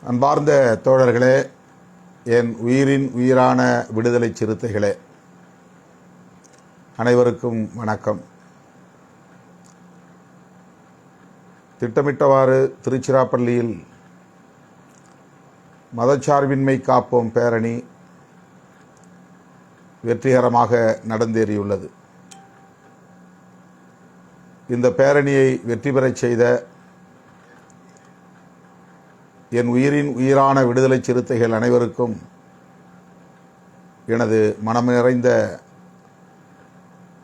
அன்பார்ந்த தோழர்களே, என் உயிரின் உயிரான விடுதலை சிறுத்தைகளே, அனைவருக்கும் வணக்கம். திட்டமிட்டவாறு திருச்சிராப்பள்ளியில் மதச்சார்பின்மை காப்போம் பேரணி வெற்றிகரமாக நடந்தேறியுள்ளது. இந்த பேரணியை வெற்றி பெறச் செய்த என் உயிரின் உயிரான விடுதலை சிறுத்தைகள் அனைவருக்கும் எனது மனம் நிறைந்த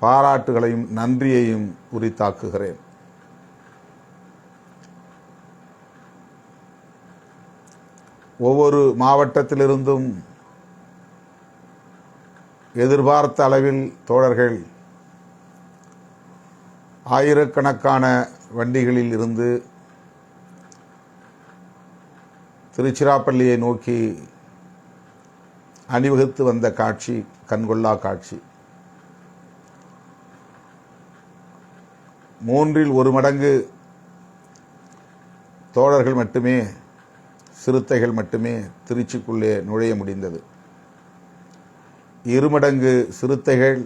பாராட்டுகளையும் நன்றியையும் உரித்தாக்குகிறேன். ஒவ்வொரு மாவட்டத்திலிருந்தும் எதிர்பார்த்த அளவில் தோழர்கள் ஆயிரக்கணக்கான வண்டிகளில் இருந்து திருச்சிராப்பள்ளியை நோக்கி அணிவகுத்து வந்த காட்சி கண்கொள்ளா காட்சி. 3 மடங்கு தோழர்கள் மட்டுமே, சிறுத்தைகள் மட்டுமே திருச்சிக்குள்ளே நுழைய முடிந்தது. 2 மடங்கு சிறுத்தைகள்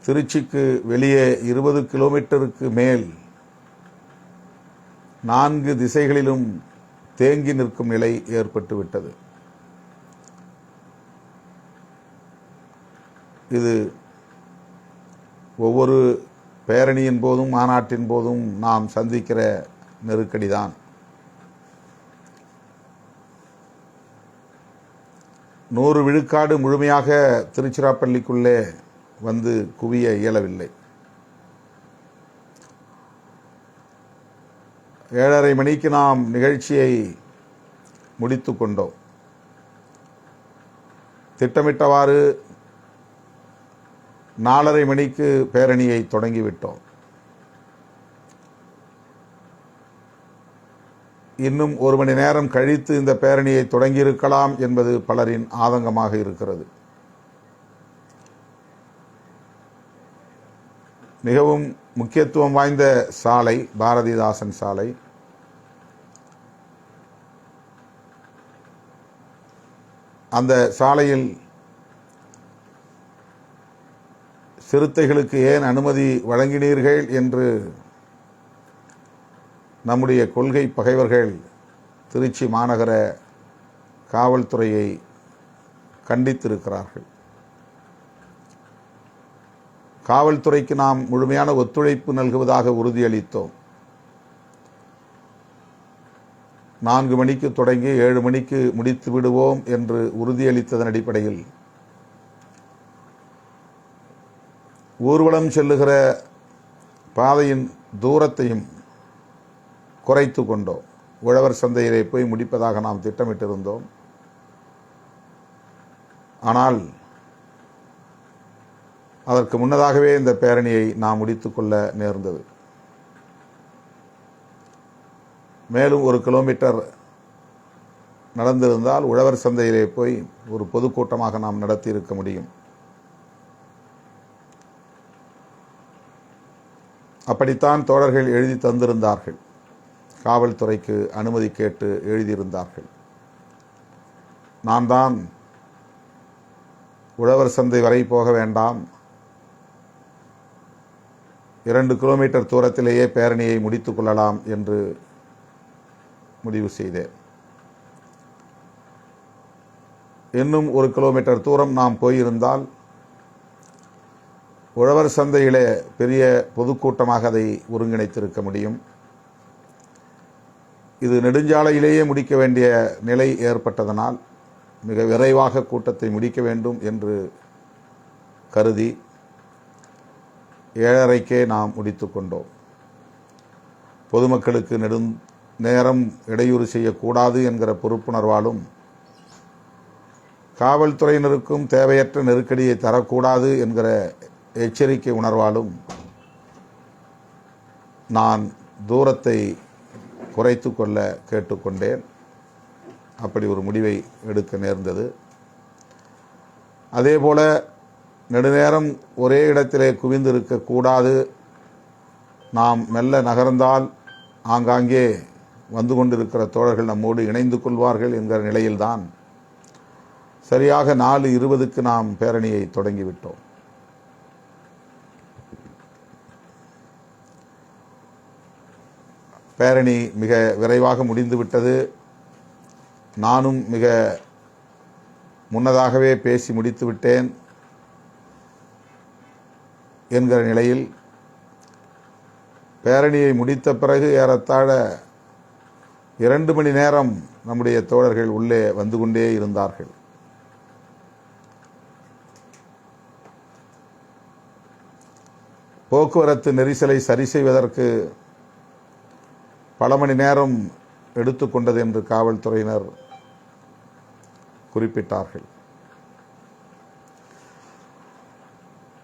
திருச்சிக்கு வெளியே 20 கிலோமீட்டருக்கு மேல் 4 திசைகளிலும் தேங்கி நிற்கும் நிலை ஏற்பட்டுவிட்டது. இது ஒவ்வொரு பேரணியின் போதும் மாநாட்டின் போதும் நாம் சந்திக்கிற நெருக்கடிதான். 100 விழுக்காடு முழுமையாக திருச்சிராப்பள்ளிக்குள்ளே வந்து குவிய இயலவில்லை. 7:30 மணிக்கு நாம் நிகழ்ச்சியை முடித்து கொண்டோம். திட்டமிட்டவாறு 4:30 மணிக்கு பேரணியை தொடங்கிவிட்டோம். இன்னும் 1 மணி நேரம் கழித்து இந்த பேரணியை தொடங்கியிருக்கலாம் என்பது பலரின் ஆதங்கமாக இருக்கிறது. மிகவும் முக்கியத்துவம் வாய்ந்த சாலை பாரதிதாசன் சாலை. அந்த சாலையில் சிறுத்தைகளுக்கு ஏன் அனுமதி வழங்கினீர்கள் என்று நம்முடைய கொள்கை பகைவர்கள் திருச்சி மாநகர காவல்துறையை கண்டித்திருக்கிறார்கள். காவல்துறைக்கு நாம் முழுமையான ஒத்துழைப்பு நல்குவதாக உறுதியளித்தோம். 4 மணிக்கு தொடங்கி 7 மணிக்கு முடித்து விடுவோம் என்று உறுதியளித்ததன் அடிப்படையில் ஊர்வலம் செல்லுகிற பாதையின் தூரத்தையும் குறைத்து கொண்டோம். உழவர் சந்தையிலே போய் முடிப்பதாக நாம் திட்டமிட்டிருந்தோம். ஆனால் அதற்கு முன்னதாகவே இந்த பேரணியை நாம் முடித்துக்கொள்ள நேர்ந்தது. மேலும் 1 கிலோமீட்டர் நடந்திருந்தால் உழவர் சந்தையிலே போய் ஒரு பொதுக்கூட்டமாக நாம் நடத்தி இருக்க முடியும். அப்படித்தான் தோழர்கள் எழுதி தந்திருந்தார்கள். காவல்துறைக்கு அனுமதி கேட்டு எழுதியிருந்தார்கள். நான் தான் உழவர் சந்தை வரை போக வேண்டாம், 2 கிலோமீட்டர் தூரத்திலேயே பேரணியை முடித்துக் கொள்ளலாம் என்று முடிவு செய்தேன். இன்னும் 1 கிலோமீட்டர் தூரம் நாம் போயிருந்தால் உழவர் சந்தையிலே பெரிய பொதுக்கூட்டமாக அதை ஒருங்கிணைத்திருக்க முடியும். இது நெடுஞ்சாலையிலேயே முடிக்க வேண்டிய நிலை ஏற்பட்டதனால் மிக விரைவாக கூட்டத்தை முடிக்க வேண்டும் என்று கருதி 7:30க்கே நாம் முடித்து கொண்டோம். பொதுமக்களுக்கு நேரம் இடையூறு செய்யக்கூடாது என்கிற பொறுப்புணர்வாலும் காவல்துறையினருக்கும் தேவையற்ற நெருக்கடியை தரக்கூடாது என்கிற எச்சரிக்கை உணர்வாலும் நான் தூரத்தை குறைத்து கொள்ள கேட்டுக்கொண்டேன். அப்படி ஒரு முடிவை எடுக்க நேர்ந்தது. அதேபோல நெடுநேரம் ஒரே இடத்திலே குவிந்திருக்கக்கூடாது, நாம் மெல்ல நகர்ந்தால் ஆங்காங்கே வந்து கொண்டிருக்கிற தோழர்கள் நம்மோடு இணைந்து கொள்வார்கள் என்கிற நிலையில்தான் சரியாக 4:20க்கு நாம் பேரணியை தொடங்கிவிட்டோம். பேரணி மிக விரைவாக முடிந்துவிட்டது. நானும் மிக முன்னதாகவே பேசி முடித்து விட்டேன் என்கிற நிலையில் பேரணியை முடித்த பிறகு ஏறத்தாழ 2 மணி நேரம் நம்முடைய தோழர்கள் உள்ளே வந்து கொண்டே இருந்தார்கள். போக்குவரத்து நெரிசலை சரி செய்வதற்கு பல மணி நேரம் எடுத்துக்கொண்டது என்று காவல்துறையினர் குறிப்பிட்டார்கள்.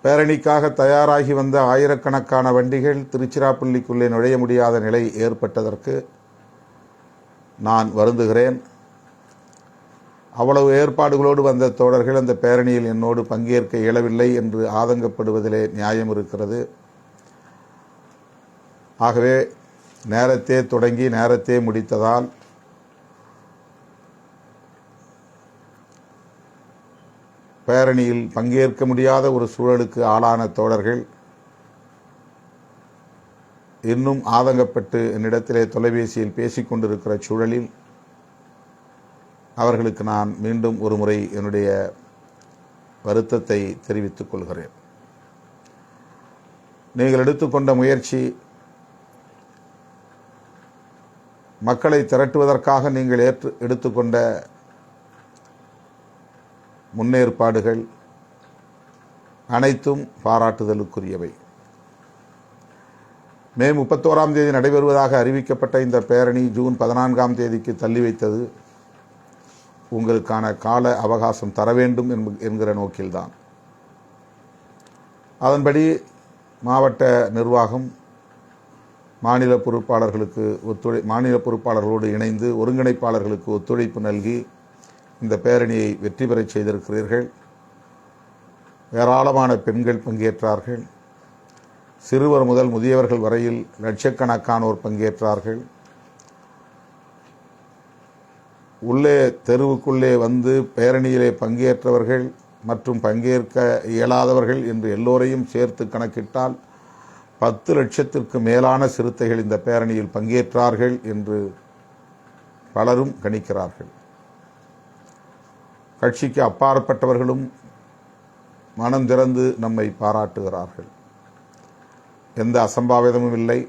பேரணிக்காக தயாராகி வந்த ஆயிரக்கணக்கான வண்டிகள் திருச்சிராப்பள்ளிக்குள்ளே நுழைய முடியாத நிலை ஏற்பட்டதற்கு நான் வருந்துகிறேன். அவ்வளவு ஏற்பாடுகளோடு வந்த தோழர்கள் அந்த பேரணியில் என்னோடு பங்கேற்க இயலவில்லை என்று ஆதங்கப்படுவதிலே நியாயம் இருக்கிறது. ஆகவே நேரத்தே தொடங்கி நேரத்தே முடித்ததால் பேரணியில் பங்கேற்க முடியாத ஒரு சூழலுக்கு ஆளான தோழர்கள் இன்னும் ஆதங்கப்பட்டு என்னிடத்திலே தொலைபேசியில் பேசிக் கொண்டிருக்கிற சூழலில் அவர்களுக்கு நான் மீண்டும் ஒரு முறை என்னுடைய வருத்தத்தை தெரிவித்துக் கொள்கிறேன். நீங்கள் எடுத்துக்கொண்ட முயற்சி, மக்களை திரட்டுவதற்காக நீங்கள் எடுத்துக்கொண்ட முன்னேற்பாடுகள் அனைத்தும் பாராட்டுதலுக்குரியவை. மே 31ஆம் தேதி நடைபெறுவதாக அறிவிக்கப்பட்ட இந்த பேரணி ஜூன் 14ஆம் தேதிக்கு தள்ளி வைத்தது உங்களுக்கான கால அவகாசம் தர வேண்டும் என்கிற நோக்கில்தான். அதன்படி மாவட்ட நிர்வாகம் மாநில பொறுப்பாளர்களோடு இணைந்து ஒருங்கிணைப்பாளர்களுக்கு ஒத்துழைப்பு நல்கி இந்த பேரணியை வெற்றி பெறச் செய்திருக்கிறீர்கள். ஏராளமான பெண்கள் பங்கேற்றார்கள். சிறுவர் முதல் முதியவர்கள் வரையில் லட்சக்கணக்கானோர் பங்கேற்றார்கள். உள்ளே தெருவுக்குள்ளே வந்து பேரணியிலே பங்கேற்றவர்கள் மற்றும் பங்கேற்க இயலாதவர்கள் என்று எல்லோரையும் சேர்த்து கணக்கிட்டால் 10 லட்சத்திற்கு மேலான சிறுத்தைகள் இந்த பேரணியில் பங்கேற்றார்கள் என்று பலரும் கணிக்கிறார்கள். கட்சிக்கு அப்பாற்பட்டவர்களும் மனம் திறந்து நம்மை பாராட்டுகிறார்கள். எந்த அசம்பாவிதமும் இல்லை.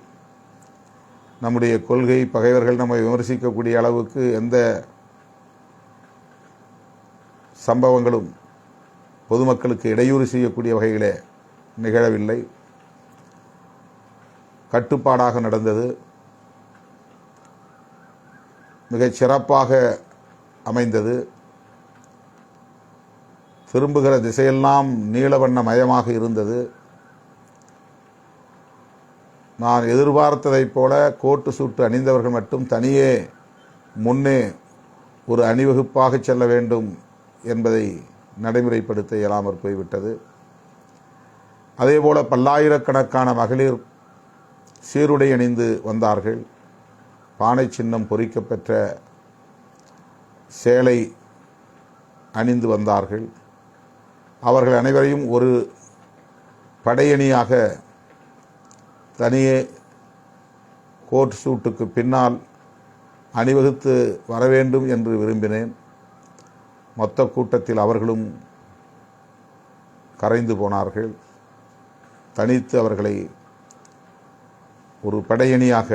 நம்முடைய கொள்கை பகைவர்கள் நம்மை விமர்சிக்கக்கூடிய அளவுக்கு எந்த சம்பவங்களும் பொதுமக்களுக்கு இடையூறு செய்யக்கூடிய வகையிலே நிகழவில்லை. கட்டுப்பாடாக நடந்தது. மிகச் சிறப்பாக அமைந்தது. திரும்புகிற திசையெல்லாம் நீலவண்ண மயமாக இருந்தது. நான் எதிர்பார்த்ததைப் போல கோட்டு சூட்டு அணிந்தவர்கள் மட்டும் தனியே முன்னே ஒரு அணிவகுப்பாக செல்ல வேண்டும் என்பதை நடைமுறைப்படுத்த இயலாமற் போய்விட்டது. அதேபோல பல்லாயிரக்கணக்கான மகளிர் சீருடை அணிந்து வந்தார்கள். பானை சின்னம் பொறிக்கப்பெற்ற சேலை அணிந்து வந்தார்கள். அவர்கள் அனைவரையும் ஒரு படையணியாக தனியே கோட் சூட்டுக்கு பின்னால் அணிவகுத்து வர வேண்டும் என்று விரும்பினேன். மொத்த கூட்டத்தில் அவர்களும் கரைந்து போனார்கள். தனித்து அவர்களை ஒரு படையணியாக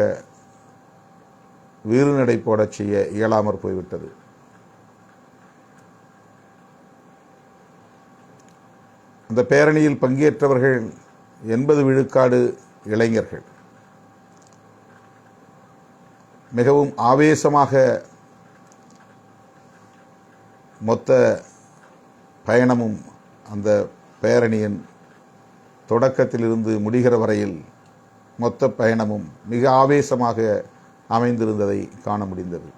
வீறுநடை போடச் செய்ய இயலாமற் போய்விட்டது. அந்த பேரணியில் பங்கேற்றவர்கள் 80 விழுக்காடு இளைஞர்கள். மிகவும் ஆவேசமாக மொத்த பயணமும் அந்த பேரணியின் தொடக்கத்திலிருந்து முடிகிற வரையில் மொத்த பயணமும் மிக ஆவேசமாக அமைந்திருந்ததை காண முடிந்தது.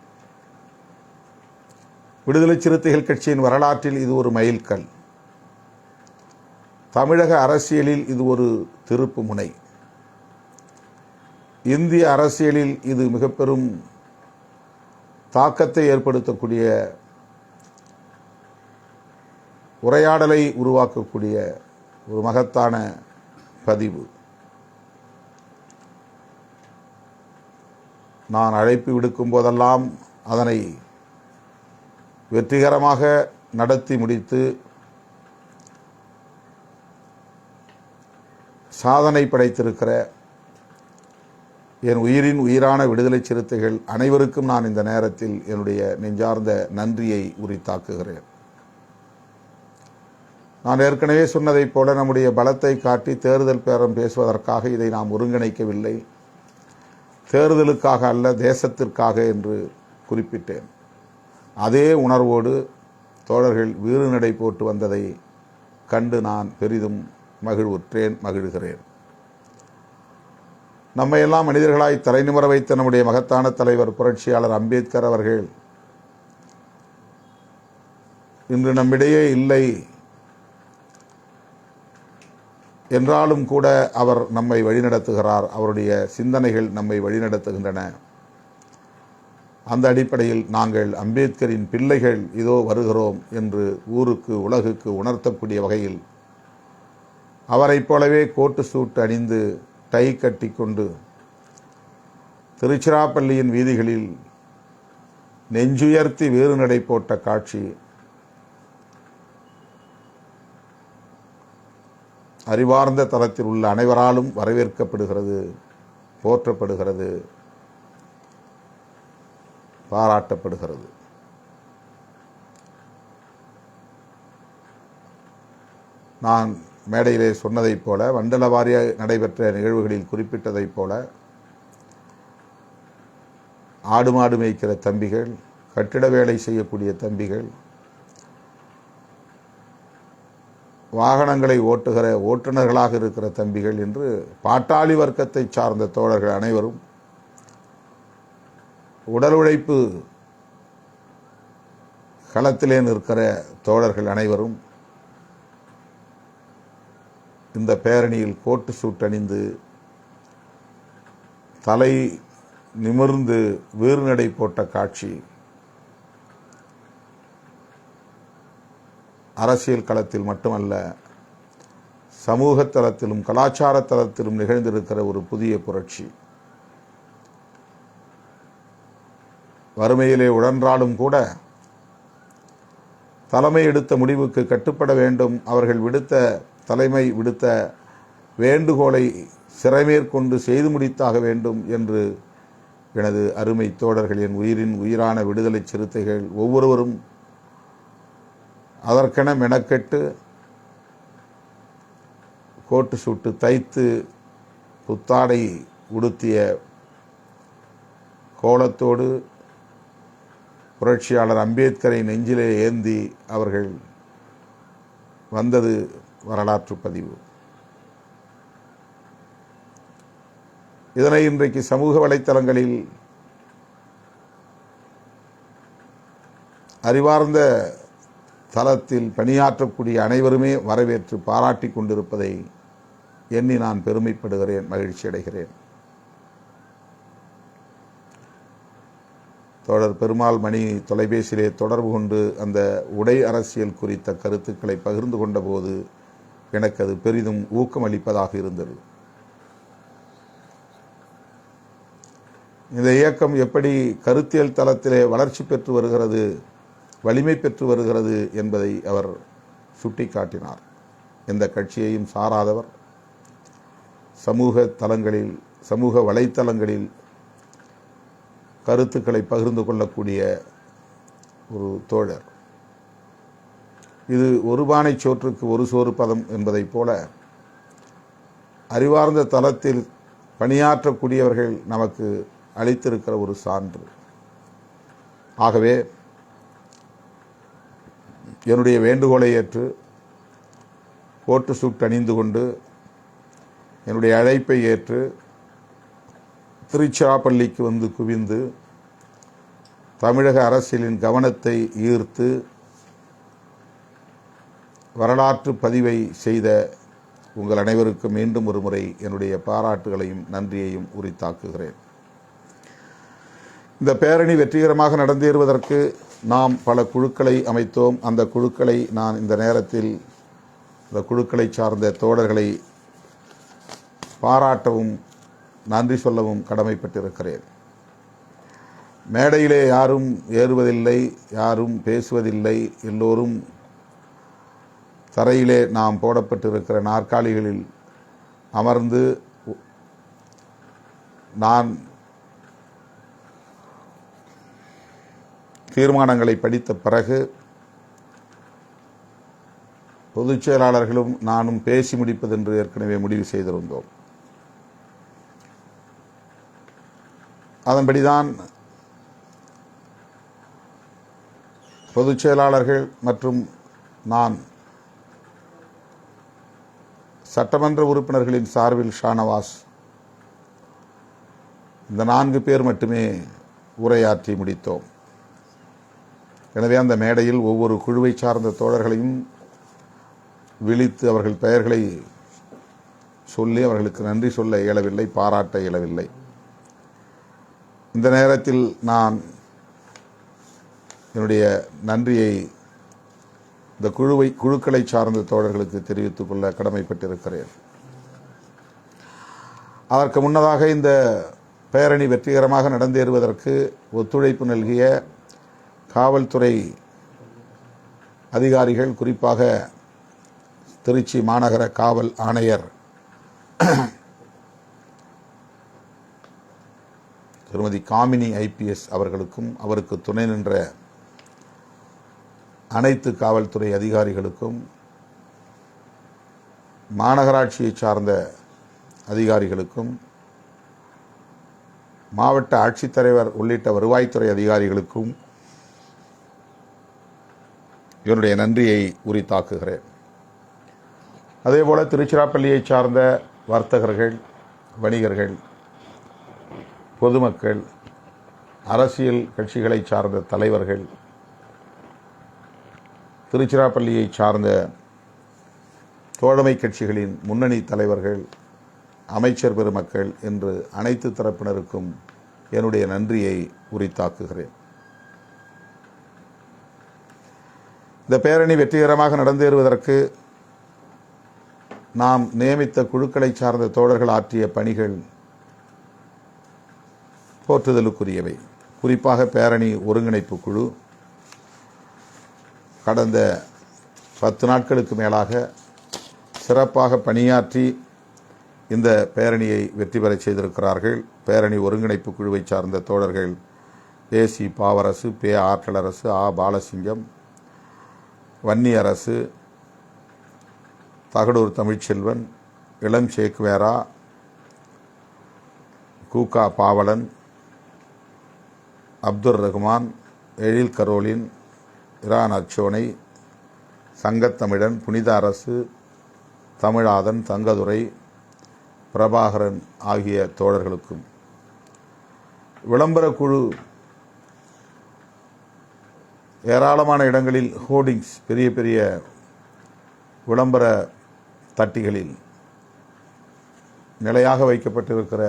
விடுதலை சிறுத்தைகள் கட்சியின் வரலாற்றில் இது ஒரு மைல்கல். தமிழக அரசியலில் இது ஒரு திருப்பு முனை. இந்திய அரசியலில் இது மிக பெரும் தாக்கத்தை ஏற்படுத்தக்கூடிய உரையாடலை உருவாக்கக்கூடிய ஒரு மகத்தான பதிவு. நான் அழைப்பு விடுக்கும் போதெல்லாம் அதனை வெற்றிகரமாக நடத்தி முடித்து சாதனை படைத்திருக்கிற என் உயிரின் உயிரான விடுதலை சிறுத்தைகள் அனைவருக்கும் நான் இந்த நேரத்தில் என்னுடைய நெஞ்சார்ந்த நன்றியை உரித்தாக்குகிறேன். நான் ஏற்கனவே சொன்னதைப் போல நம்முடைய பலத்தை காட்டி தேர்தல் பேரம் பேசுவதற்காக இதை நாம் ஒருங்கிணைக்கவில்லை, தேர்தலுக்காக அல்ல, தேசத்திற்காக என்று குறிப்பிட்டேன். அதே உணர்வோடு தோழர்கள் வீறு நடை போட்டு வந்ததை கண்டு நான் பெரிதும் மகிழ்கிறேன். நம்மையெல்லாம் மனிதர்களாய் தலைநிமிர வைத்த நம்முடைய மகத்தான தலைவர் புரட்சியாளர் அம்பேத்கர் அவர்கள் இன்று நம்மிடையே இல்லை என்றாலும் கூட அவர் நம்மை வழிநடத்துகிறார். அவருடைய சிந்தனைகள் நம்மை வழிநடத்துகின்றன. அந்த அடிப்படையில் நாங்கள் அம்பேத்கரின் பிள்ளைகள் இதோ வருகிறோம் என்று ஊருக்கு உலகுக்கு உணர்த்தக்கூடிய வகையில் அவரைப் போலவே கோட்டு சூட்டு அணிந்து டை கட்டி கொண்டு திருச்சிராப்பள்ளியின் வீதிகளில் நெஞ்சுயர்த்தி வேறு நடை போட்ட காட்சி அறிவார்ந்த தளத்தில் உள்ள அனைவராலும் வரவேற்கப்படுகிறது, போற்றப்படுகிறது, பாராட்டப்படுகிறது. நான் மேடையிலே சொன்னதைப் போல, மண்டல வாரியாக நடைபெற்ற நிகழ்வுகளில் குறிப்பிட்டதைப் போல, ஆடு மாடு மேய்க்கிற தம்பிகள், கட்டிட வேலை செய்யக்கூடிய தம்பிகள், வாகனங்களை ஓட்டுகிற ஓட்டுநர்களாக இருக்கிற தம்பிகள் என்று பாட்டாளி வர்க்கத்தை சார்ந்த தோழர்கள் அனைவரும், உடல் உழைப்பு களத்திலே நிற்கிற தோழர்கள் அனைவரும் இந்த பேரணியில் கோட்டு சூட்டணிந்து தலை நிமிர்ந்து வீறு நடை போட்ட காட்சி அரசியல் களத்தில் மட்டுமல்ல, சமூக தளத்திலும் கலாச்சார தளத்திலும் நிகழ்ந்திருக்கிற ஒரு புதிய புரட்சி. வறுமையிலே உழன்றாலும் கூட தலைமை எடுத்த முடிவுக்கு கட்டுப்பட வேண்டும், அவர்கள் தலைமை விடுத்த வேண்டுகோளை சிறைமேற்கொண்டு செய்து முடித்தாக வேண்டும் என்று எனது அருமை தோழர்கள், என் உயிரின் உயிரான விடுதலை சிறுத்தைகள் ஒவ்வொருவரும் அதற்கென மெனக்கெட்டு கோட்டு சூட்டு தைத்து புத்தாடை உடுத்திய கோலத்தோடு புரட்சியாளர் அம்பேத்கரை நெஞ்சிலே ஏந்தி அவர்கள் வந்தது வரலாற்று பதிவு. இதனை இன்றைக்கு சமூக வலைத்தளங்களில் அறிவார்ந்த தளத்தில் பணியாற்றக்கூடிய அனைவருமே வரவேற்று பாராட்டி கொண்டிருப்பதை எண்ணி நான் பெருமைப்படுகிறேன், மகிழ்ச்சி அடைகிறேன். தோழர் பெருமாள் மணி தொலைபேசியிலே தொடர்பு கொண்டு அந்த உடை அரசியல் குறித்த கருத்துக்களை பகிர்ந்து கொண்ட போது எனக்கு அது பெரிதும் ஊக்கமளிப்பதாக இருந்தது. இந்த இயக்கம் எப்படி கருத்தியல் தளத்திலே வளர்ச்சி பெற்று வருகிறது, வலிமை பெற்று வருகிறது என்பதை அவர் சுட்டிக்காட்டினார். எந்த கட்சியையும் சாராதவர், சமூக தளங்களில், சமூக வலைத்தளங்களில் கருத்துக்களை பகிர்ந்து கொள்ளக்கூடிய ஒரு தோழர். இது ஒரு பானை சோற்றுக்கு ஒரு சோறு பதம் என்பதைப் போல அறிவார்ந்த தளத்தில் பணியாற்றக்கூடியவர்கள் நமக்கு அளித்திருக்கிற ஒரு சான்று. ஆகவே என்னுடைய வேண்டுகோளை ஏற்று கோட்டு சூட் அணிந்து கொண்டு என்னுடைய அழைப்பை ஏற்று திருச்சிராப்பள்ளிக்கு வந்து குவிந்து தமிழக அரசியலின் கவனத்தை ஈர்த்து வரலாற்று பதிவை செய்த உங்கள் அனைவருக்கும் மீண்டும் ஒரு முறை என்னுடைய பாராட்டுகளையும் நன்றியையும் உரித்தாக்குகிறேன். இந்த பேரணி வெற்றிகரமாக நடந்தேறுவதற்கு நாம் பல குழுக்களை அமைத்தோம். அந்த குழுக்களை நான் இந்த நேரத்தில் இந்த குழுக்களை சார்ந்த தோழர்களை பாராட்டவும் நன்றி சொல்லவும் கடமைப்பட்டிருக்கிறேன். மேடையிலே யாரும் ஏறுவதில்லை, யாரும் பேசுவதில்லை. எல்லோரும் தரையிலே நாம் போடப்பட்டிருக்கிற நாற்காலிகளில் அமர்ந்து நான் தீர்மானங்களை படித்த பிறகு பொதுச் செயலாளர்களும் நானும் பேசி முடிப்பதென்று ஏற்கனவே முடிவு செய்திருந்தோம். அதன்படிதான் பொதுச் செயலாளர்கள் மற்றும் நான் சட்டமன்ற உறுப்பினர்களின் சார்பில் ஷானவாஸ் இந்த 4 பேர் மட்டுமே உரையாற்றி முடித்தோம். எனவே அந்த மேடையில் ஒவ்வொரு குழுவை சார்ந்த தோழர்களையும் விழித்து அவர்கள் பெயர்களை சொல்லி அவர்களுக்கு நன்றி சொல்ல இயலவில்லை, பாராட்ட இயலவில்லை. இந்த நேரத்தில் நான் என்னுடைய நன்றியை இந்த குழுக்களை சார்ந்த தோழர்களுக்கு தெரிவித்துக் கொள்ள கடமைப்பட்டிருக்கிறேன். அதற்கு முன்னதாக இந்த பேரணி வெற்றிகரமாக நடந்தேறுவதற்கு ஒத்துழைப்பு நல்கிய காவல்துறை அதிகாரிகள், குறிப்பாக திருச்சி மாநகர காவல் ஆணையர் திருமதி காமினி IPS அவர்களுக்கும் அவருக்கு துணை நின்ற அனைத்து காவல்துறை அதிகாரிகளுக்கும், மாநகராட்சியை சார்ந்த அதிகாரிகளுக்கும், மாவட்ட ஆட்சித்தலைவர் உள்ளிட்ட வருவாய்த்துறை அதிகாரிகளுக்கும் என்னுடைய நன்றியை உரித்தாக்குகிறேன். அதேபோல திருச்சிராப்பள்ளியை சார்ந்த வர்த்தகர்கள், வணிகர்கள், பொதுமக்கள், அரசியல் கட்சிகளை சார்ந்த தலைவர்கள், திருச்சிராப்பள்ளியை சார்ந்த தோழமை கட்சிகளின் முன்னணி தலைவர்கள், அமைச்சர் பெருமக்கள் என்று அனைத்து தரப்பினருக்கும் என்னுடைய நன்றியை உரித்தாக்குகிறேன். இந்த பேரணி வெற்றிகரமாக நடந்தேறுவதற்கு நாம் நியமித்த குழுக்களை சார்ந்த தோழர்கள் ஆற்றிய பணிகள் போற்றுதலுக்குரியவை. குறிப்பாக பேரணி ஒருங்கிணைப்பு குழு கடந்த 10 நாட்களுக்கு மேலாக சிறப்பாக பணியாற்றி இந்த பேரணியை வெற்றி பெற செய்திருக்கிறார்கள். பேரணி ஒருங்கிணைப்பு குழுவை சார்ந்த தோழர்கள் AC Pavarasu, P Aatralarasu, A Balasingham, Vanni அரசு, தகடூர் தமிழ்ச்செல்வன், இளம் சேக்வேரா, கூகா பாவலன், அப்துல் ரஹ்மான், எழில் கரோலின், இரான் அர்ச்சோனை, சங்கத்தமிழன், புனித அரசு, தமிழாதன், தங்கதுரை, பிரபாகரன் ஆகிய தோழர்களுக்கும், விளம்பர குழு ஏராளமான இடங்களில் ஹோர்டிங்ஸ், பெரிய பெரிய விளம்பர தட்டிகளில் நிலையாக வைக்கப்பட்டிருக்கிற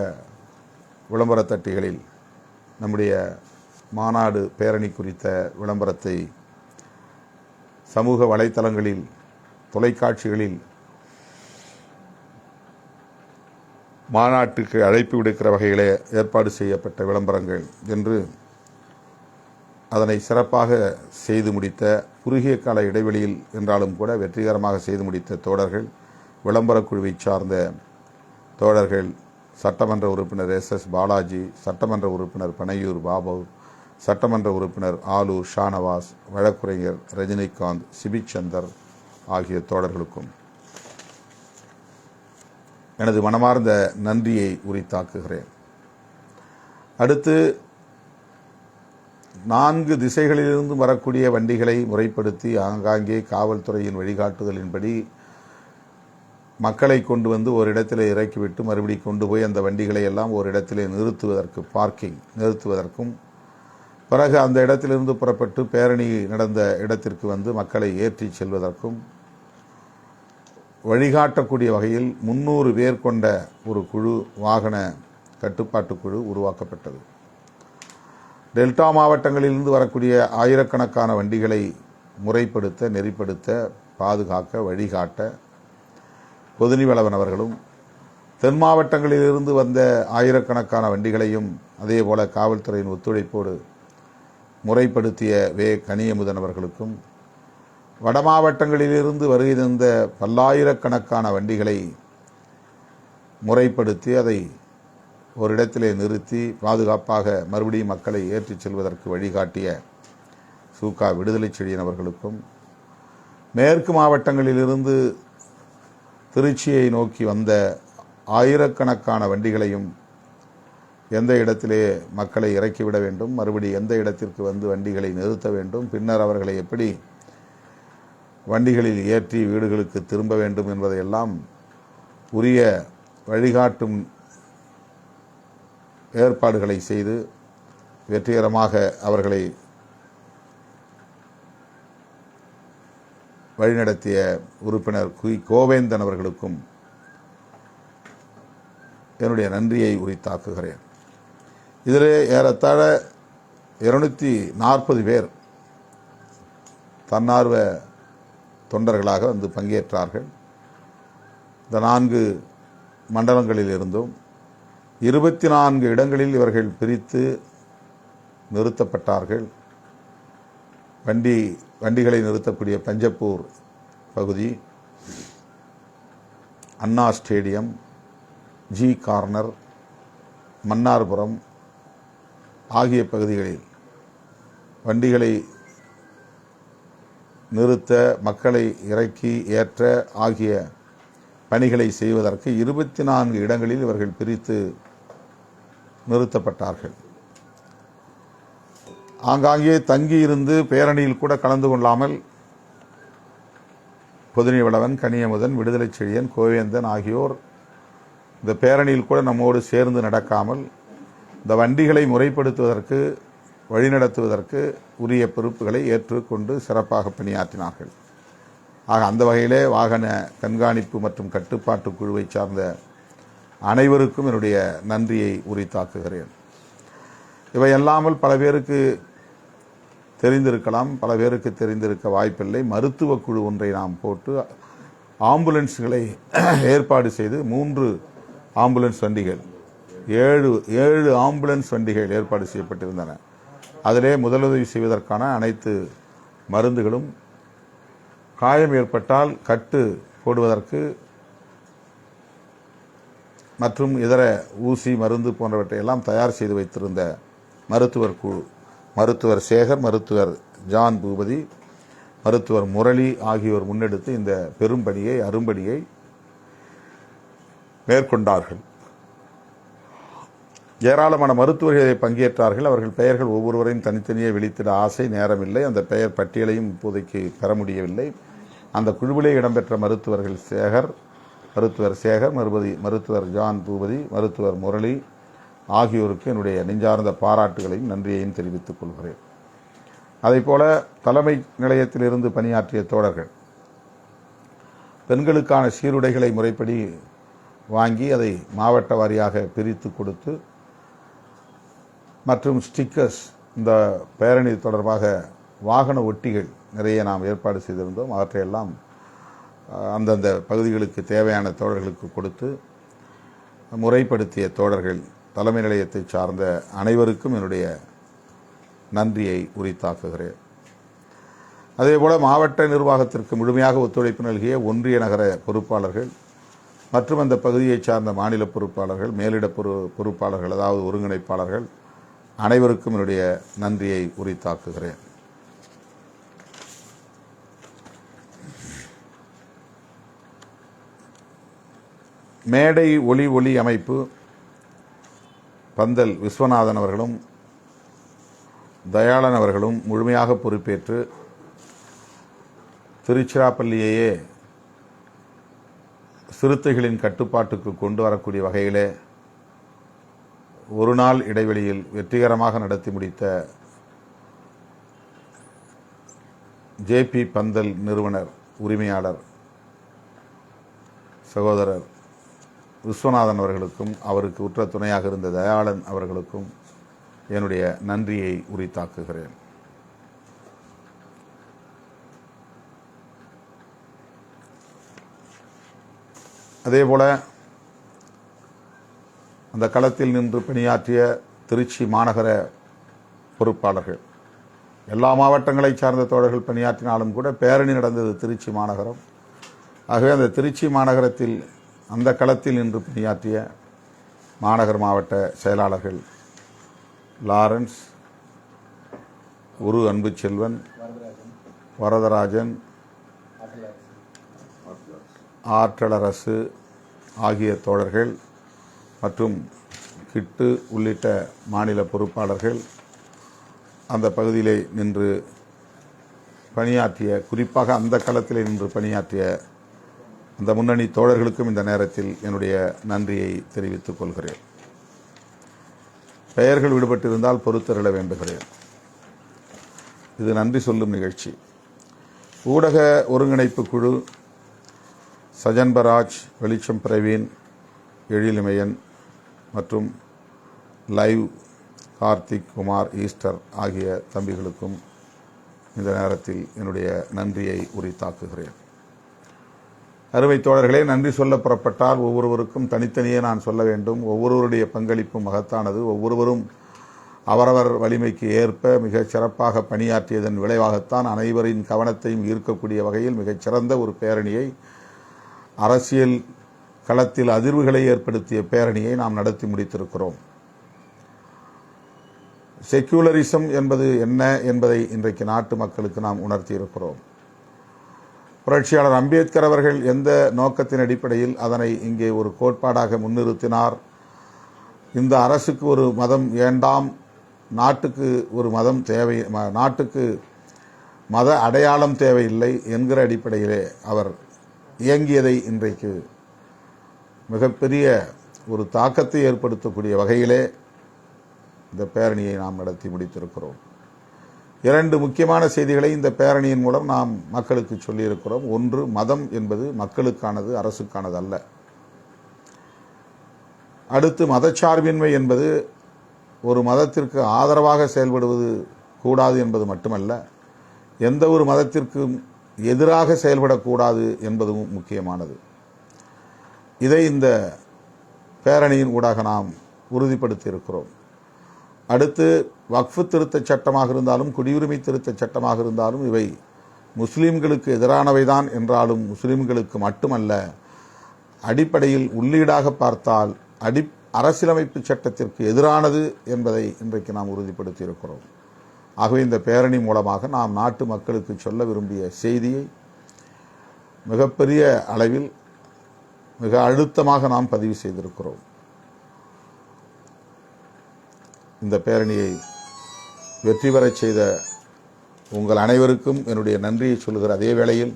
விளம்பர தட்டிகளில் நம்முடைய மாநாடு பேரணி குறித்த விளம்பரத்தை சமூக வலைத்தளங்களில், தொலைக்காட்சிகளில் மாநாட்டுக்கு அழைப்பு விடுக்கிற வகையிலே ஏற்பாடு செய்யப்பட்ட விளம்பரங்கள் என்று அதனை சிறப்பாக செய்து முடித்த, குறுகிய கால இடைவெளியில் என்றாலும் கூட வெற்றிகரமாக செய்து முடித்த தோழர்கள், விளம்பர குழுவை சார்ந்த தோழர்கள், சட்டமன்ற உறுப்பினர் SS பாலாஜி, சட்டமன்ற உறுப்பினர் பனையூர் பாபு, சட்டமன்ற உறுப்பினர் ஆலூர் ஷானவாஸ், வழக்குரைஞர் ரஜினிகாந்த், சிபிச்சந்தர் ஆகிய தோழர்களுக்கும் எனது மனமார்ந்த நன்றியை உரித்தாக்குகிறேன். அடுத்து 4 திசைகளிலிருந்து வரக்கூடிய வண்டிகளை முறைப்படுத்தி ஆங்காங்கே காவல்துறையின் வழிகாட்டுதலின்படி மக்களை கொண்டு வந்து ஒரு இடத்திலே இறக்கிவிட்டு மறுபடி கொண்டு போய் அந்த வண்டிகளை எல்லாம் ஒரு இடத்திலே நிறுத்துவதற்கும் பிறகு அந்த இடத்திலிருந்து புறப்பட்டு பேரணி நடந்த இடத்திற்கு வந்து மக்களை ஏற்றி செல்வதற்கும் வழிகாட்டக்கூடிய வகையில் 300 பேர் கொண்ட ஒரு குழு, வாகன கட்டுப்பாட்டு குழு உருவாக்கப்பட்டது. டெல்டா மாவட்டங்களிலிருந்து வரக்கூடிய ஆயிரக்கணக்கான வண்டிகளை முறைப்படுத்த, நெறிப்படுத்த, பாதுகாக்க, வழிகாட்ட பொதுநீவளவன் அவர்களும், தென் மாவட்டங்களிலிருந்து வந்த ஆயிரக்கணக்கான வண்டிகளையும் அதேபோல காவல்துறையின் ஒத்துழைப்போடு முறைப்படுத்திய கனியமுதன் அவர்களுக்கும், வட மாவட்டங்களிலிருந்து வருகை தந்த பல்லாயிரக்கணக்கான வண்டிகளை முறைப்படுத்தி அதை ஒரு இடத்திலே நிறுத்தி பாதுகாப்பாக மறுபடியும் மக்களை ஏற்றிச் செல்வதற்கு வழிகாட்டிய சூகா விடுதலை செழியன் அவர்களுக்கும், மேற்கு மாவட்டங்களிலிருந்து திருச்சியை நோக்கி வந்த ஆயிரக்கணக்கான வண்டிகளையும் எந்த இடத்திலே மக்களை இறக்கிவிட வேண்டும், மறுபடி எந்த இடத்திற்கு வந்து வண்டிகளை நிறுத்த வேண்டும், பின்னர் அவர்களை எப்படி வண்டிகளில் ஏற்றி வீடுகளுக்கு திரும்ப வேண்டும் என்பதையெல்லாம் உரிய வழிகாட்டும் ஏற்பாடுகளை செய்து வெற்றிகரமாக அவர்களை வழிநடத்திய உறுப்பினர் கோவேந்தன் அவர்களுக்கும் என்னுடைய நன்றியை உரித்தாக்குகிறேன். இதில் ஏறத்தாழ 240 பேர் தன்னார்வ தொண்டர்களாக வந்து பங்கேற்றார்கள். இந்த 4 மண்டலங்களில் இருந்தும் 24 இடங்களில் இவர்கள் பிரித்து நிறுத்தப்பட்டார்கள். வண்டிகளை நிறுத்தக்கூடிய பஞ்சப்பூர் பகுதி, அண்ணா ஸ்டேடியம், ஜி கார்னர், மன்னார்புரம் ஆகிய பகுதிகளில் வண்டிகளை நிறுத்த, மக்களை இறக்கி ஏற்ற ஆகிய பணிகளை செய்வதற்கு 24 இடங்களில் இவர்கள் பிரித்து நிறுத்தப்பட்டார்கள். ஆங்காங்கே தங்கியிருந்து பேரணியில் கூட கலந்து கொள்ளாமல் பொதுநீவளவன், கனியமுதன், விடுதலை செழியன், கோவேந்தன் ஆகியோர் இந்த பேரணியில் கூட நம்மோடு சேர்ந்து நடக்காமல் இந்த வண்டிகளை முறைப்படுத்துவதற்கு, வழிநடத்துவதற்கு உரிய பொறுப்புகளை ஏற்றுக்கொண்டு சிறப்பாக பணியாற்றினார்கள். ஆக அந்த வகையிலே வாகன கண்காணிப்பு மற்றும் கட்டுப்பாட்டு குழுவை சார்ந்த அனைவருக்கும் என்னுடைய நன்றியை உரித்தாக்குகிறேன். இவை அல்லாமல் பல பேருக்கு தெரிந்திருக்கலாம், பல பேருக்கு தெரிந்திருக்க வாய்ப்பில்லை. மருத்துவ குழு ஒன்றை நாம் போட்டு ஆம்புலன்ஸ்களை ஏற்பாடு செய்து 3 ஆம்புலன்ஸ் வண்டிகள், 7 ஆம்புலன்ஸ் வண்டிகள் ஏற்பாடு செய்யப்பட்டிருந்தன. அதிலே முதலுதவி செய்வதற்கான அனைத்து மருந்துகளும், காயம் ஏற்பட்டால் கட்டு போடுவதற்கு மற்றும் இதர ஊசி மருந்து போன்றவற்றை எல்லாம் தயார் செய்து வைத்திருந்த மருத்துவர் குழு, மருத்துவர் சேகர், மருத்துவர் ஜான் பூபதி, மருத்துவர் முரளி ஆகியோர் முன்னெடுத்து இந்த பெரும்பணியை, அரும்பணியை மேற்கொண்டார்கள். ஏராளமான மருத்துவர்கள் பங்கேற்றார்கள். அவர்கள் பெயர்கள் ஒவ்வொருவரையும் தனித்தனியே விழித்திட ஆசை, நேரமில்லை. அந்த பெயர் பட்டியலையும் இப்போதைக்கு பெற முடியவில்லை. அந்த குழுவிலே இடம்பெற்ற மருத்துவர் சேகர், மருத்துவர் ஜான் பூபதி, மருத்துவர் முரளி ஆகியோருக்கு என்னுடைய நெஞ்சார்ந்த பாராட்டுகளையும் நன்றியையும் தெரிவித்துக் கொள்கிறேன். அதைப்போல தலைமை நிலையத்திலிருந்து பணியாற்றிய தோழர்கள் பெண்களுக்கான சீருடைகளை முறைப்படி வாங்கி அதை மாவட்ட வாரியாக பிரித்து கொடுத்து, மற்றும் ஸ்டிக்கர்ஸ், இந்த பேரணி தொடர்பாக வாகன ஒட்டிகள் நிறைய நாம் ஏற்பாடு செய்திருந்தோம். அவற்றையெல்லாம் அந்தந்த பகுதிகளுக்கு தேவையான தோழர்களுக்கு கொடுத்து முறைப்படுத்திய தோழர்கள், தலைமை நிலையத்தை சார்ந்த அனைவருக்கும் என்னுடைய நன்றியை உரித்தாக்குகிறேன். அதேபோல மாவட்ட நிர்வாகத்திற்கு முழுமையாக ஒத்துழைப்பு நல்கிய ஒன்றிய நகர பொறுப்பாளர்கள் மற்றும் அந்த பகுதியைச் சார்ந்த மாநில பொறுப்பாளர்கள், மேலிட பொறுப்பாளர்கள், அதாவது ஒருங்கிணைப்பாளர்கள் அனைவருக்கும் என்னுடைய நன்றியை உரித்தாக்குகிறேன். மேடை ஒளி அமைப்பு பந்தல் விஸ்வநாதன் அவர்களும் தயாளன் அவர்களும் முழுமையாக பொறுப்பேற்று திருச்சிராப்பள்ளியையே சிறுத்தைகளின் கட்டுப்பாட்டுக்கு கொண்டு வரக்கூடிய வகையிலே ஒரு நாள் இடைவெளியில் வெற்றிகரமாக நடத்தி முடித்த ஜேபி பந்தல் நிறுவனர் உரிமையாளர் சகோதரர் விஸ்வநாதன் அவர்களுக்கும், அவருக்கு உற்ற துணையாக இருந்த தயாளன் அவர்களுக்கும் என்னுடைய நன்றியை உரித்தாக்குகிறேன். அதேபோல அந்த களத்தில் நின்று பணியாற்றிய திருச்சி மாநகர பொறுப்பாளர்கள், எல்லா மாவட்டங்களைச் சார்ந்த தோழர்கள் பணியாற்றினாலும் கூட பேரணி நடந்தது திருச்சி மாநகரம். ஆகவே அந்த திருச்சி மாநகரத்தில் அந்த களத்தில் நின்று பணியாற்றிய மாநகர் மாவட்ட செயலாளர்கள் லாரன்ஸ், உரு அன்புச்செல்வன், வரதராஜன், ஆற்றலரசு ஆகிய தோழர்கள் மற்றும் கிட்டு உள்ளிட்ட மாநில பொறுப்பாளர்கள் அந்த பகுதியிலே நின்று பணியாற்றிய, குறிப்பாக அந்த களத்திலே நின்று பணியாற்றிய அந்த முன்னணி தோழர்களுக்கும் இந்த நேரத்தில் என்னுடைய நன்றியை தெரிவித்துக் கொள்கிறேன். பெயர்கள் விடுபட்டிருந்தால் பொறுத்தருள வேண்டுகிறேன். இது நன்றி சொல்லும் நிகழ்ச்சி. ஊடக ஒருங்கிணைப்பு குழு சஜன்பராஜ், வெளிச்சம் பிரவீன், எழிலிமையன் மற்றும் லைவ் கார்த்திக், குமார், ஈஸ்டர் ஆகிய தம்பிகளுக்கும் இந்த நேரத்தில் என்னுடைய நன்றியை உரித்தாக்குகிறேன். அருமை தோழர்களே, நன்றி சொல்ல புறப்பட்டால் ஒவ்வொருவருக்கும் தனித்தனியே நான் சொல்ல வேண்டும். ஒவ்வொருவருடைய பங்களிப்பும் மகத்தானது. ஒவ்வொருவரும் அவரவர் வலிமைக்கு ஏற்ப மிகச் சிறப்பாக பணியாற்றியதன் விளைவாகத்தான் அனைவரின் கவனத்தையும் ஈர்க்கக்கூடிய வகையில் மிகச்சிறந்த ஒரு பேரணியை, அரசியல் களத்தில் அதிர்வுகளை ஏற்படுத்திய பேரணியை நாம் நடத்தி முடித்திருக்கிறோம். செக்யூலரிசம் என்பது என்ன என்பதை இன்றைக்கு நாட்டு மக்களுக்கு நாம் உணர்த்தியிருக்கிறோம். புரட்சியாளர் அம்பேத்கர் அவர்கள் எந்த நோக்கத்தின் அடிப்படையில் அதனை இங்கே ஒரு கோட்பாடாக முன்னிறுத்தினார், இந்த அரசுக்கு ஒரு மதம் வேண்டாம், நாட்டுக்கு ஒரு மதம் தேவை, நாட்டுக்கு மத அடையாளம் தேவையில்லை என்கிற அடிப்படையிலே அவர் இயங்கியதை இன்றைக்கு மிகப்பெரிய ஒரு தாக்கத்தை ஏற்படுத்தக்கூடிய வகையிலே இந்த பேரணியை நாம் நடத்தி முடித்திருக்கிறோம். 2 முக்கியமான செய்திகளை இந்த பேரணியின் மூலம் நாம் மக்களுக்கு சொல்லியிருக்கிறோம். ஒன்று, மதம் என்பது மக்களுக்கானது, அரசுக்கானது அல்ல. அடுத்து, மதச்சார்பின்மை என்பது ஒரு மதத்திற்கு ஆதரவாக செயல்படுவது கூடாது என்பது மட்டுமல்ல, எந்த ஒரு மதத்திற்கும் எதிராக செயல்படக்கூடாது என்பதும் முக்கியமானது. இதை இந்த பேரணியின் ஊடாக நாம் உறுதிப்படுத்தி இருக்கிறோம். அடுத்து, வக்ஃபு திருத்தச் சட்டமாக இருந்தாலும் குடியுரிமை திருத்தச் சட்டமாக இருந்தாலும் இவை முஸ்லீம்களுக்கு எதிரானவைதான் என்றாலும் முஸ்லீம்களுக்கு மட்டுமல்ல, அடிப்படையில் உள்ளீடாக பார்த்தால் அரசியலமைப்பு சட்டத்திற்கு எதிரானது என்பதை இன்றைக்கு நாம் உறுதிப்படுத்தி இருக்கிறோம். ஆகவே இந்த பேரணி மூலமாக நாம் நாட்டு மக்களுக்கு சொல்ல விரும்பிய செய்தியை மிகப்பெரிய அளவில் மிக அழுத்தமாக நாம் பதிவு செய்திருக்கிறோம். இந்த பேரணியை வெற்றி பெறச் செய்த உங்கள் அனைவருக்கும் என்னுடைய நன்றியை சொல்லுகிற அதே வேளையில்,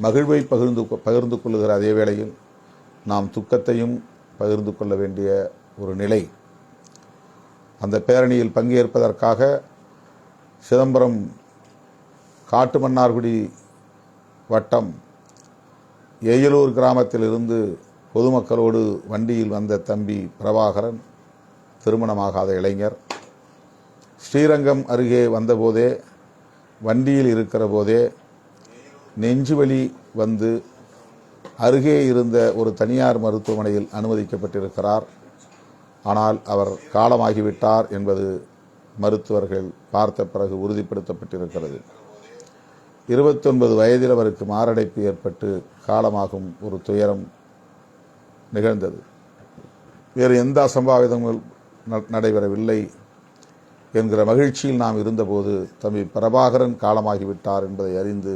மகிழ்வை பகிர்ந்து கொள்ளுகிற அதே வேளையில், நாம் துக்கத்தையும் பகிர்ந்து கொள்ள வேண்டிய ஒரு நிலை. அந்த பேரணியில் பங்கேற்பதற்காக சிதம்பரம் காட்டுமன்னார்குடி வட்டம் எய்யலூர் கிராமத்திலிருந்து பொதுமக்களோடு வண்டியில் வந்த தம்பி பிரபாகரன், திருமணமாகாத இளைஞர், ஸ்ரீரங்கம் அருகே வந்தபோதே, வண்டியில் இருக்கிற போதே நெஞ்சுவலி வந்து அருகே இருந்த ஒரு தனியார் மருத்துவமனையில் அனுமதிக்கப்பட்டிருக்கிறார். ஆனால் அவர் காலமாகிவிட்டார் என்பது மருத்துவர்கள் பார்த்த பிறகு உறுதிப்படுத்தப்பட்டிருக்கிறது. 29 வயதில் அவருக்கு மாரடைப்பு ஏற்பட்டு காலமாகும் ஒரு துயரம் நிகழ்ந்தது. வேறு எந்த அசம்பாவிதங்கள் நடைபெறவில்லை என்கிற மகிழ்ச்சியில் நாம் இருந்தபோது தம்பி பிரபாகரன் காலமாகிவிட்டார் என்பதை அறிந்து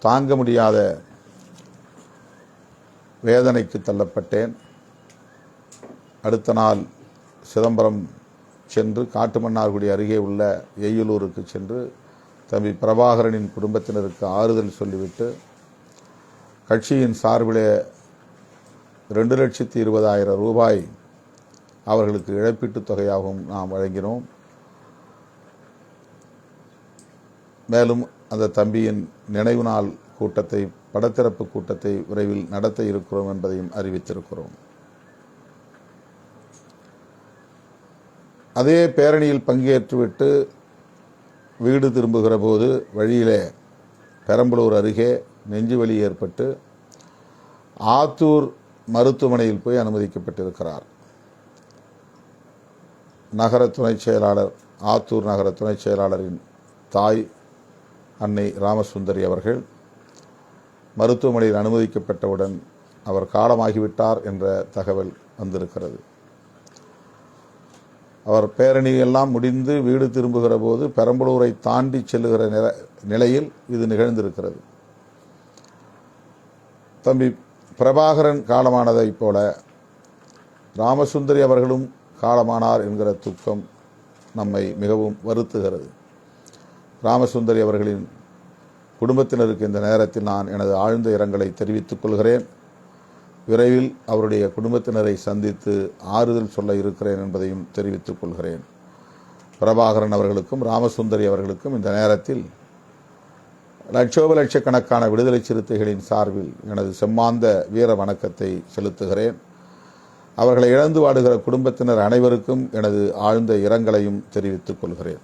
தாங்க முடியாத வேதனைக்கு தள்ளப்பட்டேன். அடுத்த நாள் சிதம்பரம் சென்று காட்டுமன்னார்குடி அருகே உள்ள எய்யலூருக்கு சென்று தம்பி பிரபாகரனின் குடும்பத்தினருக்கு ஆறுதல் சொல்லிவிட்டு கட்சியின் சார்பிலே 2,20,000 ரூபாய் அவர்களுக்கு இழப்பீட்டுத் தொகையாகவும் நாம் வழங்கினோம். மேலும் அந்த தம்பியின் நினைவு நாள் கூட்டத்தை, படத்திறப்பு கூட்டத்தை விரைவில் நடத்த இருக்கிறோம் என்பதையும் அறிவித்திருக்கிறோம். அதே பேரணியில் பங்கேற்றுவிட்டு வீடு திரும்புகிற போது வழியிலே பெரம்பலூர் அருகே நெஞ்சுவலி ஏற்பட்டு ஆத்தூர் மருத்துவமனையில் போய் அனுமதிக்கப்பட்டிருக்கிறார். நகர துணைச் செயலாளர், ஆத்தூர் நகர துணைச் செயலாளரின் தாய் அன்னை ராமசுந்தரி அவர்கள் மருத்துவமனையில் அனுமதிக்கப்பட்டவுடன் அவர் காலமாகிவிட்டார் என்ற தகவல் வந்திருக்கிறது. அவர் பேரணியெல்லாம் முடிந்து வீடு திரும்புகிற போது பெரம்பலூரை தாண்டி செல்லுகிற நிலையில் இது நிகழ்ந்திருக்கிறது. தம்பி பிரபாகரன் காலமானதைப் போல ராமசுந்தரி அவர்களும் காலமானார் என்கிற துக்கம் நம்மை மிகவும் வருத்துகிறது. ராமசுந்தரி அவர்களின் குடும்பத்தினருக்கு இந்த நேரத்தில் நான் எனது ஆழ்ந்த இரங்கலை தெரிவித்துக் கொள்கிறேன். விரைவில் அவருடைய குடும்பத்தினரை சந்தித்து ஆறுதல் சொல்ல இருக்கிறேன் என்பதையும் தெரிவித்துக் கொள்கிறேன். பிரபாகரன் அவர்களுக்கும் ராமசுந்தரி அவர்களுக்கும் இந்த நேரத்தில் லட்சோபலட்சக்கணக்கான விடுதலை சிறுத்தைகளின் சார்பில் எனது செம்மாந்த வீர வணக்கத்தை செலுத்துகிறேன். அவர்களை இழந்து வாடுகிற குடும்பத்தினர் அனைவருக்கும் எனது ஆழ்ந்த இரங்கலையும் தெரிவித்துக் கொள்கிறேன்.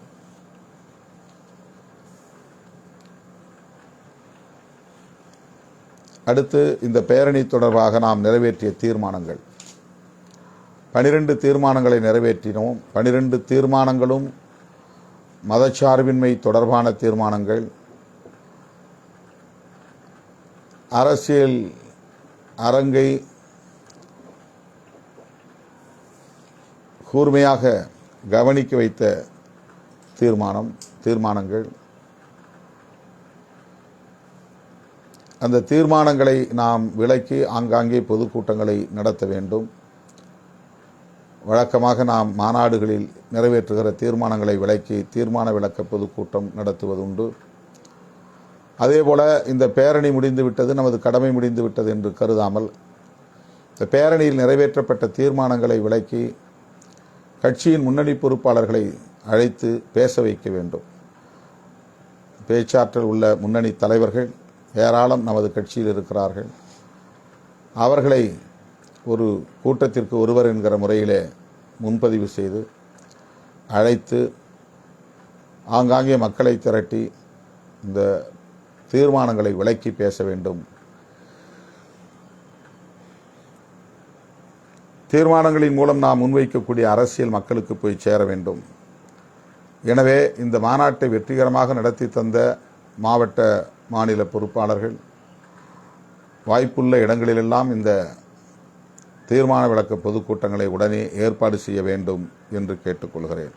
அடுத்து இந்த பேரணி தொடர்பாக நாம் நிறைவேற்றிய தீர்மானங்கள் 12 தீர்மானங்களை நிறைவேற்றினோம். 12 தீர்மானங்களும் மதச்சார்பின்மை தொடர்பான தீர்மானங்கள், அரசியல் அரங்கை கூர்மையாக கவனிக்க வைத்த தீர்மானங்கள். அந்த தீர்மானங்களை நாம் விலக்கி ஆங்காங்கே பொதுக்கூட்டங்களை நடத்த வேண்டும். வழக்கமாக நாம் மாநாடுகளில் நிறைவேற்றுகிற தீர்மானங்களை விலக்கி தீர்மான விளக்க பொதுக்கூட்டம் நடத்துவதுண்டு. அதேபோல இந்த பேரணி முடிந்துவிட்டது, நமது கடமை முடிந்துவிட்டது என்று கருதாமல் இந்த பேரணியில் நிறைவேற்றப்பட்ட தீர்மானங்களை விலக்கி கட்சியின் முன்னணி பொறுப்பாளர்களை அழைத்து பேச வைக்க வேண்டும். பேச்சாற்றல் உள்ள முன்னணி தலைவர்கள் ஏராளம் நமது கட்சியில் இருக்கிறார்கள். அவர்களை ஒரு கூட்டத்திற்கு ஒருவர் என்கிற முறையிலே முன்பதிவு செய்து அழைத்து ஆங்காங்கே மக்களை திரட்டி இந்த தீர்மானங்களை விளக்கி பேச வேண்டும். தீர்மானங்களின் மூலம் நாம் முன்வைக்கக்கூடிய அரசியல் மக்களுக்கு போய் சேர வேண்டும். எனவே இந்த மாநாட்டை வெற்றிகரமாக நடத்தி தந்த மாவட்ட மாநில பொறுப்பாளர்கள் வாய்ப்புள்ள இடங்களிலெல்லாம் இந்த தீர்மான விளக்க பொதுக்கூட்டங்களை உடனே ஏற்பாடு செய்ய வேண்டும் என்று கேட்டுக்கொள்கிறேன்.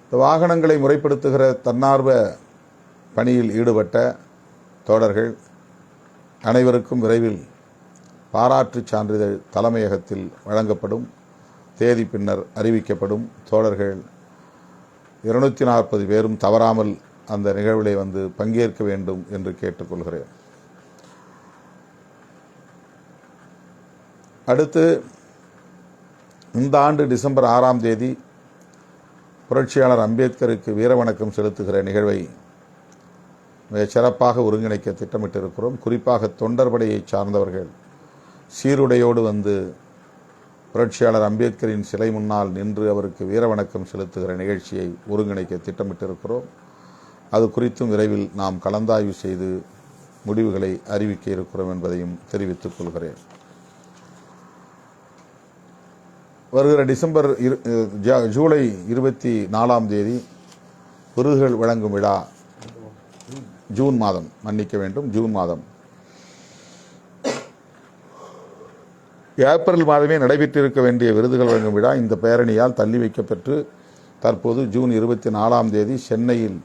இந்த வாகனங்களை முறைப்படுத்துகிற தன்னார்வ பணியில் ஈடுபட்ட தோழர்கள் அனைவருக்கும் விரைவில் பாராட்டுச் சான்றிதழ் தலைமையகத்தில் வழங்கப்படும். தேதி பின்னர் அறிவிக்கப்படும். தோழர்கள் 240 பேரும் தவறாமல் அந்த நிகழ்விலே வந்து பங்கேற்க வேண்டும் என்று கேட்டுக்கொள்கிறேன். அடுத்து இந்த ஆண்டு டிசம்பர் 6ஆம் தேதி புரட்சியாளர் அம்பேத்கருக்கு வீரவணக்கம் செலுத்துகிற நிகழ்வை மிக சிறப்பாக ஒருங்கிணைக்க திட்டமிட்டிருக்கிறோம். குறிப்பாக தொண்டர்படையை சார்ந்தவர்கள் சீருடையோடு வந்து புரட்சியாளர் அம்பேத்கரின் சிலை முன்னால் நின்று அவருக்கு வீரவணக்கம் செலுத்துகிற நிகழ்ச்சியை ஒருங்கிணைக்க திட்டமிட்டிருக்கிறோம். அது குறித்தும் விரைவில் நாம் கலந்தாய்வு செய்து முடிவுகளை அறிவிக்க இருக்கிறோம் என்பதையும் தெரிவித்துக் கொள்கிறேன். வருகிற ஜூலை 24ஆம் தேதி விருதுகள் வழங்கும் விழா ஜூன் மாதம் ஏப்ரல் மாதமே நடைபெற்றிருக்க வேண்டிய விருதுகள் வழங்கும் விழா இந்த பேரணியால் தள்ளி வைக்கப்பட்டு தற்போது ஜூன் 24ஆம் தேதி சென்னையில்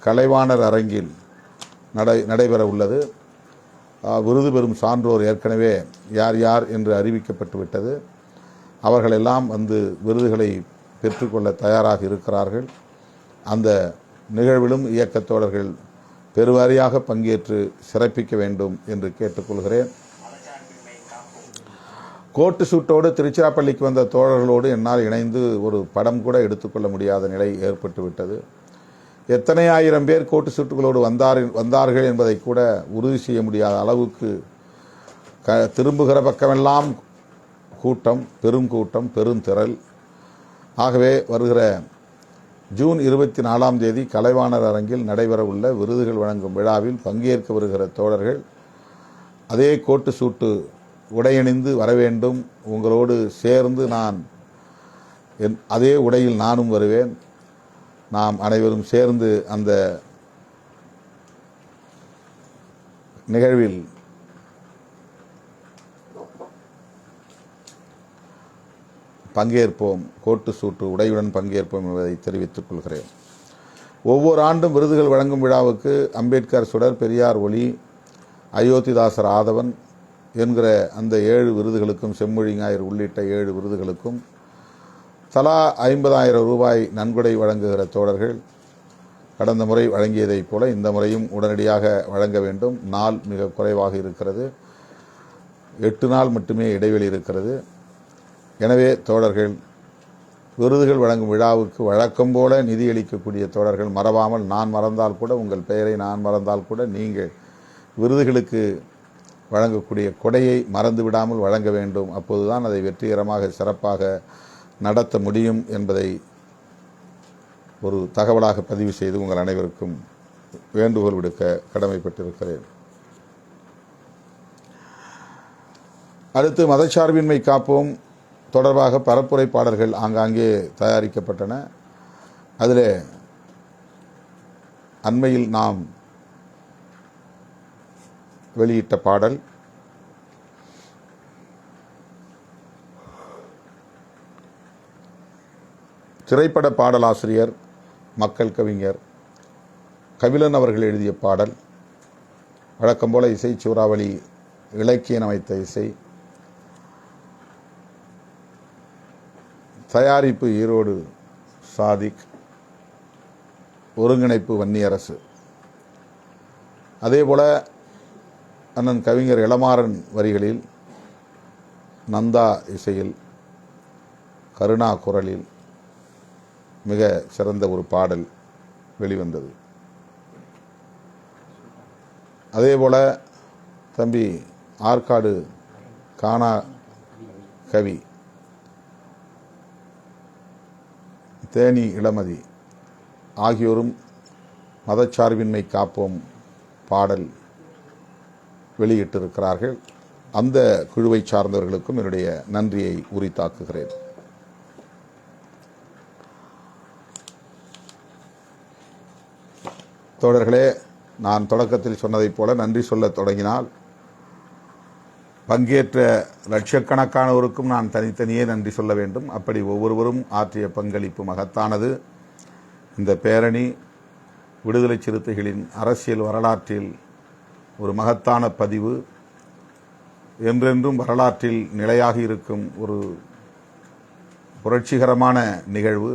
கலைவாணர் அரங்கில் நடைபெற உள்ளது. விருது பெறும் சான்றோர் ஏற்கனவே யார் யார் என்று அறிவிக்கப்பட்டு விட்டது. அவர்களெல்லாம் வந்து விருதுகளை பெற்றுக்கொள்ள தயாராக இருக்கிறார்கள். அந்த நிகழ்விலும் இயக்கத்தோழர்கள் பெருவாரியாக பங்கேற்று சிறப்பிக்க வேண்டும் என்று கேட்டுக்கொள்கிறேன். கோட்டு சூட்டோடு திருச்சிராப்பள்ளிக்கு வந்த தோழர்களோடு என்னால் இணைந்து ஒரு படம் கூட எடுத்துக்கொள்ள முடியாத நிலை ஏற்பட்டுவிட்டது. எத்தனை ஆயிரம் பேர் கோட்டு சூட்டுகளோடு வந்தார்கள் என்பதை கூட உறுதி செய்ய முடியாத அளவுக்கு திரும்புகிற பக்கமெல்லாம் கூட்டம், பெருந்திரள். ஆகவே வருகிற ஜூன் 24ஆம் தேதி கலைவாணர் அரங்கில் நடைபெறவுள்ள விருதுகள் வழங்கும் விழாவில் பங்கேற்க வருகிற தோழர்கள் அதே கோட்டு சூட்டு உடையணிந்து வர வேண்டும். உங்களோடு சேர்ந்து நான் அதே உடையில் நானும் வருவேன். நாம் அனைவரும் சேர்ந்து அந்த நிகழ்வில் பங்கேற்போம், கோட்டு சூட்டு உடையுடன் பங்கேற்போம் என்பதை தெரிவித்துக் கொள்கிறேன். ஒவ்வொரு ஆண்டும் விருதுகள் வழங்கும் விழாவுக்கு அம்பேத்கர் சுடர், பெரியார் ஒளி, அயோத்திதாசர் ஆதவன் என்கிற அந்த 7 விருதுகளுக்கும், செம்மொழி ஞாயிறு உள்ளிட்ட 7 விருதுகளுக்கும் தலா 50,000 ரூபாய் நன்கொடை வழங்குகிற தோழர்கள் கடந்த முறை வழங்கியதைப் போல இந்த முறையும் உடனடியாக வழங்க வேண்டும். நாள் மிக குறைவாக இருக்கிறது. 8 நாள் மட்டுமே இடைவெளி இருக்கிறது. எனவே தோழர்கள், விருதுகள் வழங்கும் விழாவுக்கு வழக்கம் போல நிதியளிக்கக்கூடிய தோழர்கள் மறவாமல், நான் மறந்தால் கூட, உங்கள் பெயரை நான் மறந்தால் கூட, நீங்கள் விருதுகளுக்கு வழங்கக்கூடிய கொடையை மறந்து விடாமல் வழங்க வேண்டும். அப்போதுதான் அதை வெற்றிகரமாக சிறப்பாக நடத்த முடியும் என்பதை ஒரு தகவலாக பதிவு செய்து உங்கள் அனைவருக்கும் வேண்டுகோள் விடுக்க கடமைப்பட்டிருக்கிறேன். அடுத்து மதச்சார்பின்மை காப்போம் தொடர்பாக பரப்புரை பாடல்கள் ஆங்காங்கே தயாரிக்கப்பட்டன. அதில் அண்மையில் நாம் வெளியிட்ட பாடல் திரைப்பட பாடலாசிரியர், மக்கள் கவிஞர் கபிலன் அவர்கள் எழுதிய பாடல். வழக்கம் போல இசை சூறாவளி, இலக்கியம் அமைத்த இசை, தயாரிப்பு ஈரோடு சாதிக், ஒருங்கிணைப்பு வன்னியரசு. அதேபோல அண்ணன் கவிஞர் இளமாறன் வரிகளில், நந்தா இசையில், கருணா குரலில் மிக சிறந்த ஒரு பாடல் வெளிவந்தது. அதேபோல தம்பி ஆற்காடு கானா கவி, தேனி இளமதி ஆகியோரும் மதச்சார்பின்மை காப்போம் பாடல் வெளியிட்டிருக்கிறார்கள். அந்த குழுவை சார்ந்தவர்களுக்கும் என்னுடைய நன்றியை உரித்தாக்குகிறேன். தோழர்களே, நான் தொடக்கத்தில் சொன்னதைப் போல நன்றி சொல்ல தொடங்கினால் பங்கேற்ற லட்சக்கணக்கானோருக்கும் நான் தனித்தனியே நன்றி சொல்ல வேண்டும். அப்படி ஒவ்வொருவரும் ஆற்றிய பங்களிப்பு மகத்தானது. இந்த பேரணி விடுதலை சிறுத்தைகளின் அரசியல் வரலாற்றில் ஒரு மகத்தான பதிவு, என்றென்றும் வரலாற்றில் நிலையாக இருக்கும் ஒரு புரட்சிகரமான நிகழ்வு.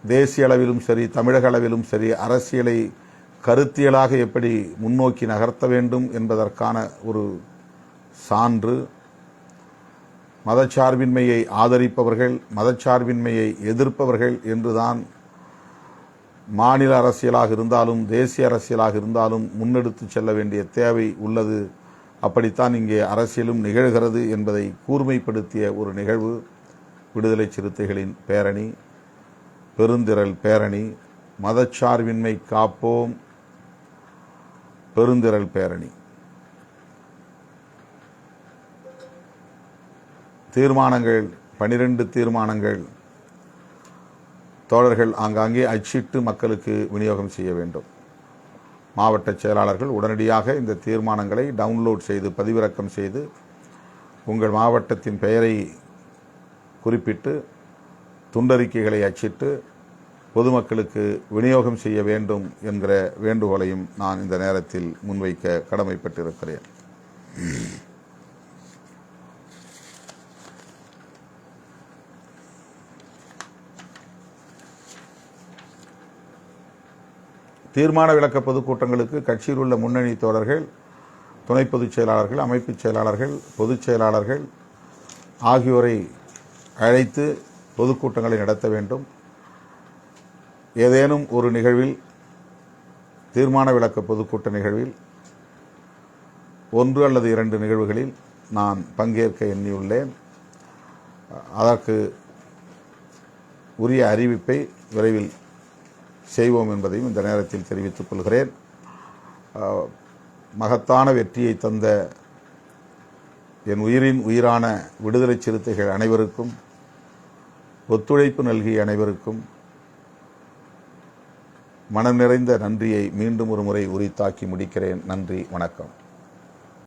தேசிய அளவிலும் சரி, தமிழக அளவிலும் சரி, அரசியலை கருத்தியலாக எப்படி முன்னோக்கி நகர்த்த வேண்டும் என்பதற்கான ஒரு சான்று. மதச்சார்பின்மையை ஆதரிப்பவர்கள், மதச்சார்பின்மையை எதிர்ப்பவர்கள் என்றுதான் மாநில அரசியலாக இருந்தாலும் தேசிய அரசியலாக இருந்தாலும் முன்னெடுத்து செல்ல வேண்டிய தேவை உள்ளது. அப்படித்தான் இங்கே அரசியலும் நிகழ்கிறது என்பதை கூர்மைப்படுத்திய ஒரு நிகழ்வு விடுதலை சிறுத்தைகளின் பேரணி, பெருந்திரள் பேரணி, மதச்சார்பின்மை காப்போம் பெருந்திரள் பேரணி. தீர்மானங்கள் 12 தீர்மானங்கள் தோழர்கள் ஆங்காங்கே அச்சிட்டு மக்களுக்கு விநியோகம் செய்ய வேண்டும். மாவட்ட செயலாளர்கள் உடனடியாக இந்த தீர்மானங்களை டவுன்லோட் செய்து, பதிவிறக்கம் செய்து, உங்கள் மாவட்டத்தின் பெயரை குறிப்பிட்டு துண்டறிக்கைகளை அச்சிட்டு பொதுமக்களுக்கு விநியோகம் செய்ய வேண்டும் என்கிற வேண்டுகோளையும் நான் இந்த நேரத்தில் முன்வைக்க கடமைப்பட்டிருக்கிறேன். தீர்மான விளக்க பொதுக்கூட்டங்களுக்கு கட்சியில் உள்ள முன்னணி தோழர்கள், துணை பொதுச் செயலாளர்கள், அமைப்புச் செயலாளர்கள், பொதுச் செயலாளர்கள் ஆகியோரை அழைத்து பொதுக்கூட்டங்களை நடத்த வேண்டும். ஏதேனும் ஒரு நிகழ்வில், தீர்மான விளக்க பொதுக்கூட்ட நிகழ்வில் 1 அல்லது 2 நிகழ்வுகளில் நான் பங்கேற்க எண்ணியுள்ளேன். அதற்கு உரிய அறிவிப்பை விரைவில் செய்வோம் என்பதையும் இந்த நேரத்தில் தெரிவித்துக் கொள்கிறேன். மகத்தான வெற்றியை தந்த என் உயிரின் உயிரான விடுதலை சிறுத்தைகள் அனைவருக்கும், ஒத்துழைப்பு நல்கிய அனைவருக்கும் மனம் நிறைந்த நன்றியை மீண்டும் ஒரு முறை உரித்தாக்கி முடிக்கிறேன். நன்றி, வணக்கம்.